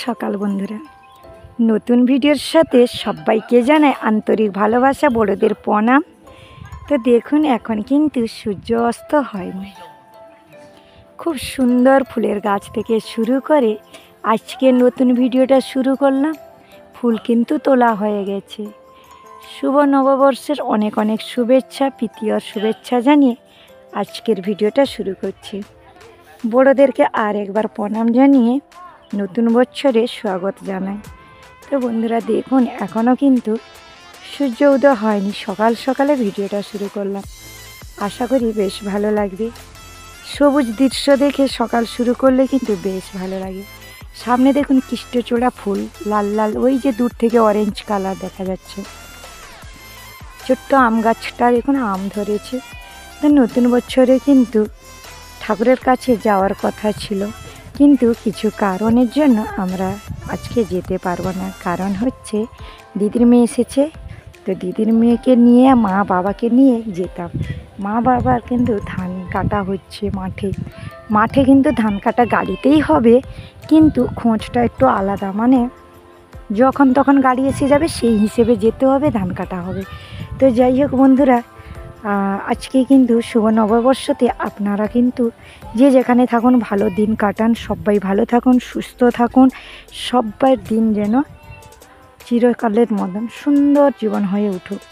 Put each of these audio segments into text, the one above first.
সকাল বন্ধুরা, নতুন ভিডিওর সাথে সবাইকে জানাই আন্তরিক ভালোবাসা, বড়দের প্রণাম। তো দেখুন এখন কিন্তু সূর্য অস্ত হয়নি। খুব সুন্দর ফুলের গাছ থেকে শুরু করে আজকে নতুন ভিডিওটা শুরু করলাম। ফুল কিন্তু তোলা হয়ে গেছে। শুভ নববর্ষের অনেক অনেক শুভেচ্ছা, প্রীতীয় শুভেচ্ছা জানিয়ে আজকের ভিডিওটা শুরু করছি। বড়দেরকে আর একবার প্রণাম জানিয়ে নতুন বছরে স্বাগত জানাই। তো বন্ধুরা দেখুন এখনও কিন্তু সূর্য উদয় হয়নি, সকাল সকালে ভিডিওটা শুরু করলাম। আশা করি বেশ ভালো লাগবে। সবুজ দৃশ্য দেখে সকাল শুরু করলে কিন্তু বেশ ভালো লাগে। সামনে দেখুন কৃষ্ণচূড়া ফুল, লাল লাল, ওই যে দূর থেকে অরেঞ্জ কালার দেখা যাচ্ছে। ছোট্ট আম গাছটা দেখুন আম ধরেছে। তো নতুন বছরে কিন্তু ঠাকুরের কাছে যাওয়ার কথা ছিল, কিন্তু কিছু কারণের জন্য আমরা আজকে যেতে পারবো না। কারণ হচ্ছে দিদির মেয়ে এসেছে, তো দিদির মেয়েকে নিয়ে মা বাবাকে নিয়ে যেতাম। মা বাবার কিন্তু ধান কাটা হচ্ছে মাঠে কিন্তু ধান কাটা গাড়িতেই হবে, কিন্তু খোঁজটা একটু আলাদা, মানে যখন তখন গাড়ি এসে যাবে সেই হিসেবে যেতে হবে, ধান কাটা হবে। তো যাই হোক বন্ধুরা, আজকে কিন্তু শুভ নববর্ষতে আপনারা কিন্তু যে যেখানে থাকুন ভালো দিন কাটান, সবাই ভালো থাকুন, সুস্থ থাকুন, সবার দিন যেন চিরকালের মতন সুন্দর জীবন হয়ে উঠুক।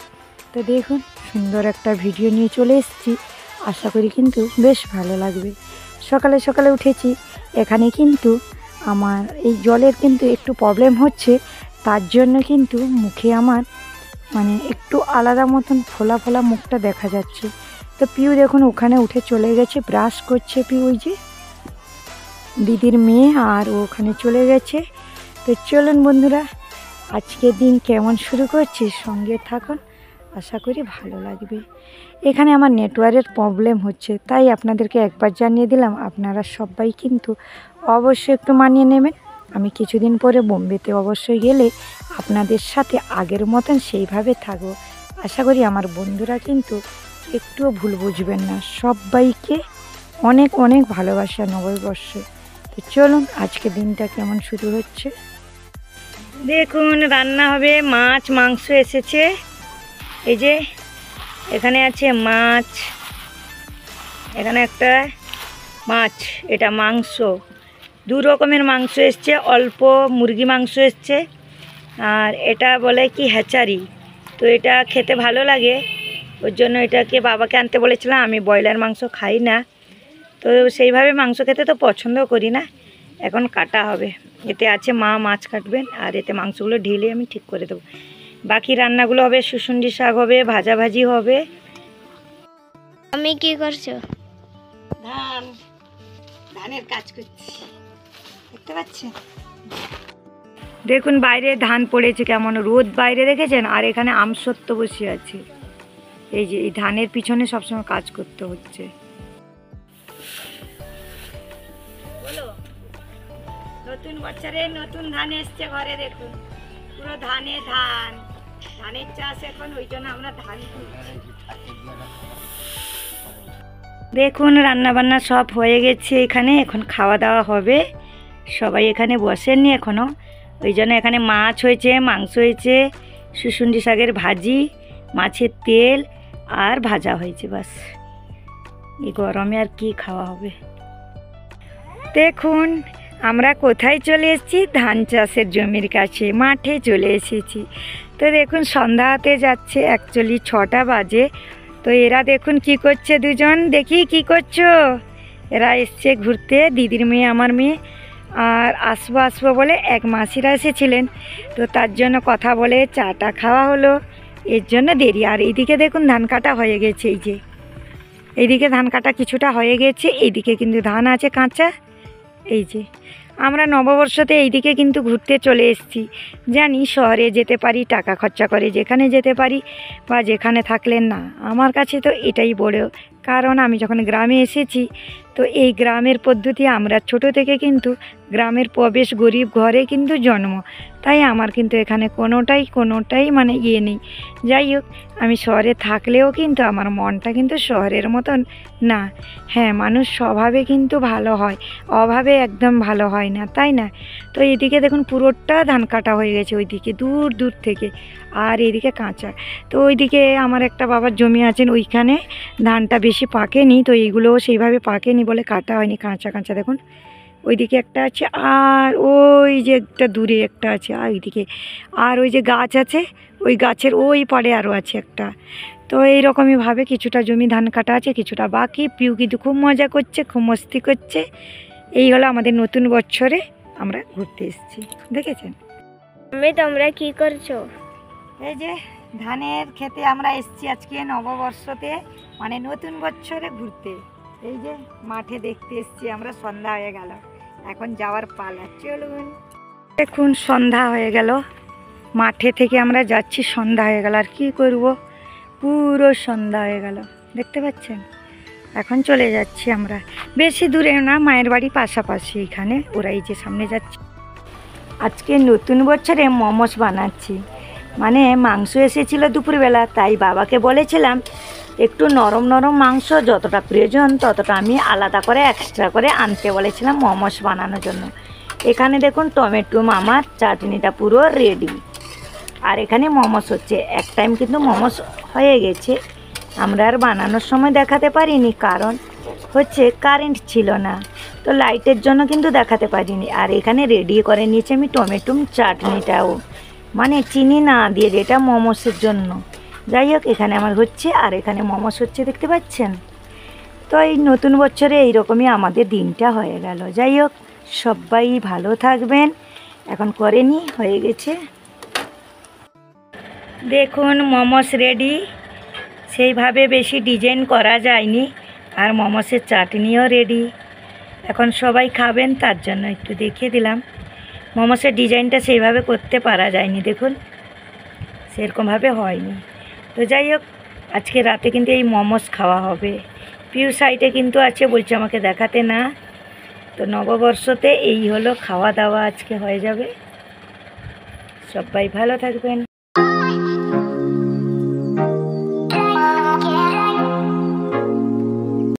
তো দেখুন সুন্দর একটা ভিডিও নিয়ে চলে এসেছি, আশা করি কিন্তু বেশ ভালো লাগবে। সকালে সকালে উঠেছি, এখানে কিন্তু আমার এই জলের কিন্তু একটু প্রবলেম হচ্ছে, তার জন্য কিন্তু মুখে আমার মানে একটু আলাদা মতন ফোলা ফোলা মুখটা দেখা যাচ্ছে। তো পিউ দেখুন ওখানে উঠে চলে গেছে, ব্রাশ করছে পিউ, ওই যে দিদির মেয়ে, আর ওখানে চলে গেছে। তো চলুন বন্ধুরা আজকের দিন কেমন শুরু করছি, সঙ্গে থাকুন, আশা করি ভালো লাগবে। এখানে আমার নেটওয়ার্কের প্রবলেম হচ্ছে, তাই আপনাদেরকে একবার জানিয়ে দিলাম। আপনারা সবাই কিন্তু অবশ্যই একটু মানিয়ে নেবেন। আমি কিছুদিন পরে বোম্বেতে অবশ্যই গেলে আপনাদের সাথে আগের মতন সেইভাবে থাকবো। আশা করি আমার বন্ধুরা কিন্তু একটুও ভুল বুঝবেন না। সবাইকে অনেক অনেক ভালোবাসা নববর্ষে। তো চলুন আজকে দিনটা কেমন শুরু হচ্ছে দেখুন। রান্না হবে, মাছ মাংস এসেছে। এই যে এখানে আছে মাছ, এখানে একটা মাছ, এটা মাংস, দু রকমের মাংস এসছে। অল্প মুরগি মাংস এসছে, আর এটা বলে কি হ্যাচারি। তো এটা খেতে ভালো লাগে, ওর জন্য এটাকে বাবাকে আনতে বলেছিলাম। আমি ব্রয়লার মাংস খাই না, তো সেইভাবে মাংস খেতে তো পছন্দ করি না। এখন কাটা হবে, এতে আছে মা মাছ কাটবেন, আর এতে মাংসগুলো ঢেলে আমি ঠিক করে দেবো। বাকি রান্নাগুলো হবে, সুসুন্ডি শাক হবে, ভাজাভাজি হবে। আমি কি করছো? ধানের কাজ করছি, দেখতে পাচ্ছেন। দেখুন বাইরে ধান পড়েছে, কেমন রোদ বাইরে দেখেছেন, আর এখানে আমসত্ব বসে আছে। এই যে এই ধানের পিছনে সবসময় কাজ করতে হচ্ছে। বলো, নতুন বছরে নতুন ধান এসছে ঘরে, দেখুন পুরো ধানের চাষ এখন, ওই জন্য আমরা ধান তুলছি। দেখুন রান্না বান্না সব হয়ে গেছে এখানে, এখন খাওয়া দাওয়া হবে। সবাই এখানে বসেননি এখনও, ওই জন্য এখানে মাছ হয়েছে, মাংস হয়েছে, সুসুন্ডি শাকের ভাজি, মাছের তেল আর ভাজা হয়েছে, বাস। এই গরমে আর কি খাওয়া হবে। দেখুন আমরা কোথায় চলে এসেছি, ধান চাষের জমির কাছে, মাঠে চলে এসেছি। তো দেখুন সন্ধ্যা হতে যাচ্ছে, অ্যাকচুয়ালি 6টা বাজে। তো এরা দেখুন কি করছে, দুজন, দেখি কি করছো। এরা এসছে ঘুরতে, দিদির মেয়ে আমার মেয়ে, আর আসবো বলে এক মাসিরা এসেছিলেন, তো তার জন্য কথা বলে চাটা খাওয়া হলো, এর জন্য দেরি। আর এইদিকে দেখুন ধান কাটা হয়ে গেছে, এই যে এইদিকে ধান কাটা কিছুটা হয়ে গেছে, এইদিকে কিন্তু ধান আছে কাঁচা। এই যে আমরা নববর্ষতে এইদিকে কিন্তু ঘুরতে চলে এসেছি। জানি শহরে যেতে পারি, টাকা খরচা করে যেখানে যেতে পারি, বা যেখানে থাকলেন না, আমার কাছে তো এটাই বড়। কারণ আমি যখন গ্রামে এসেছি, তো তো এই গ্রামের পদ্ধতি, আমরা ছোট থেকে কিন্তু গ্রামের প্রবেশ, গরিব ঘরে কিন্তু জন্ম, তাই আমার কিন্তু এখানে কোনোটাই মানে ইয়ে নেই। যাই হোক, আমি শহরে থাকলেও কিন্তু আমার মনটা কিন্তু শহরের মতন না। হ্যাঁ, মানুষ স্বভাবে কিন্তু ভালো হয়, অভাবে একদম ভালো হয় না, তাই না? তো এইদিকে দেখুন পুরোটা ধান কাটা হয়ে গেছে, ওইদিকে দূর দূর থেকে, আর এইদিকে কাঁচা। তো ওইদিকে আমার একটা বাবার জমি আছেন, ওইখানে ধানটা বেশি পাকেনি, তো এইগুলোও সেইভাবে পাকেনি বলে কাটা হয়নি, কাঁচা কাঁচা দেখুন। ওইদিকে একটা আছে, আর ওই যে একটা দূরে একটা আছে, আর ওইদিকে আর ওই যে গাছ আছে, ওই গাছের ওই পাড়ে আরও আছে একটা। তো এইরকমইভাবে কিছুটা জমি ধান কাটা আছে, কিছুটা বাকি। পিউ কিন্তু খুব মজা করছে, খুব মস্তি করছে। এই হলো আমাদের নতুন বছরে আমরা ঘুরতে এসেছি, দেখেছেন? তোমরা কি করছো? এই যে ধানের খেতে আমরা এসেছি আজকে নববর্ষতে, মানে নতুন বছরে ঘুরতে। এই যে মাঠে দেখতে এসেছি আমরা, সন্ধ্যা হয়ে গেল, এখন যাওয়ার পালা, চলুন। দেখুন সন্ধ্যা হয়ে গেল, মাঠে থেকে আমরা যাচ্ছি, সন্ধ্যা হয়ে গেল, আর কি করব, পুরো সন্ধ্যা হয়ে গেল, দেখতে পাচ্ছেন? এখন চলে যাচ্ছি আমরা, বেশি দূরে না, মায়ের বাড়ি পাশাপাশি এখানে, ওরা এই যে সামনে যাচ্ছে। আজকে নতুন বছরে মোমোস বানাচ্ছি, মানে মাংস এসেছিলো দুপুরবেলা, তাই বাবাকে বলেছিলাম একটু নরম নরম মাংস, যতটা প্রয়োজন ততটা আমি আলাদা করে এক্সট্রা করে আনতে বলেছিলাম মোমোস বানানোর জন্য। এখানে দেখুন টমেটো, আমার চাটনিটা পুরো রেডি, আর এখানে মোমোস হচ্ছে। এক টাইম কিন্তু মোমোস হয়ে গেছে, আমরা আর বানানোর সময় দেখাতে পারিনি, কারণ হচ্ছে কারেন্ট ছিল না, তো লাইটের জন্য কিন্তু দেখাতে পারিনি। আর এখানে রেডি করে নিয়েছি আমি টমেটো চাটনিটাও, মানে চিনি না দিয়ে, যেটা মোমোসের জন্য। যাই হোক, এখানে আমার হচ্ছে, আর এখানে মোমোস হচ্ছে, দেখতে পাচ্ছেন? তো এই নতুন বছরে এইরকমই আমাদের দিনটা হয়ে গেল। যাই হোক, সবাই ভালো থাকবেন। এখন করে নি, হয়ে গেছে। দেখুন মোমোস রেডি, সেইভাবে বেশি ডিজাইন করা যায়নি, আর মোমোসের চাটনিও রেডি। এখন সবাই খাবেন, তার জন্য একটু দেখিয়ে দিলাম। মোমোসের ডিজাইনটা সেইভাবে করতে পারা যায়নি, দেখুন সেরকমভাবে হয়নি। তো যাই হোক, আজকে রাতে কিন্তু এই মোমোস খাওয়া হবে। পিউ সাইডে কিন্তু আছে, বলছে আমাকে দেখাতে না। তো নববর্ষতে এই হলো খাওয়া দাওয়া, আজকে হয়ে যাবে। সবাই ভালো থাকবেন।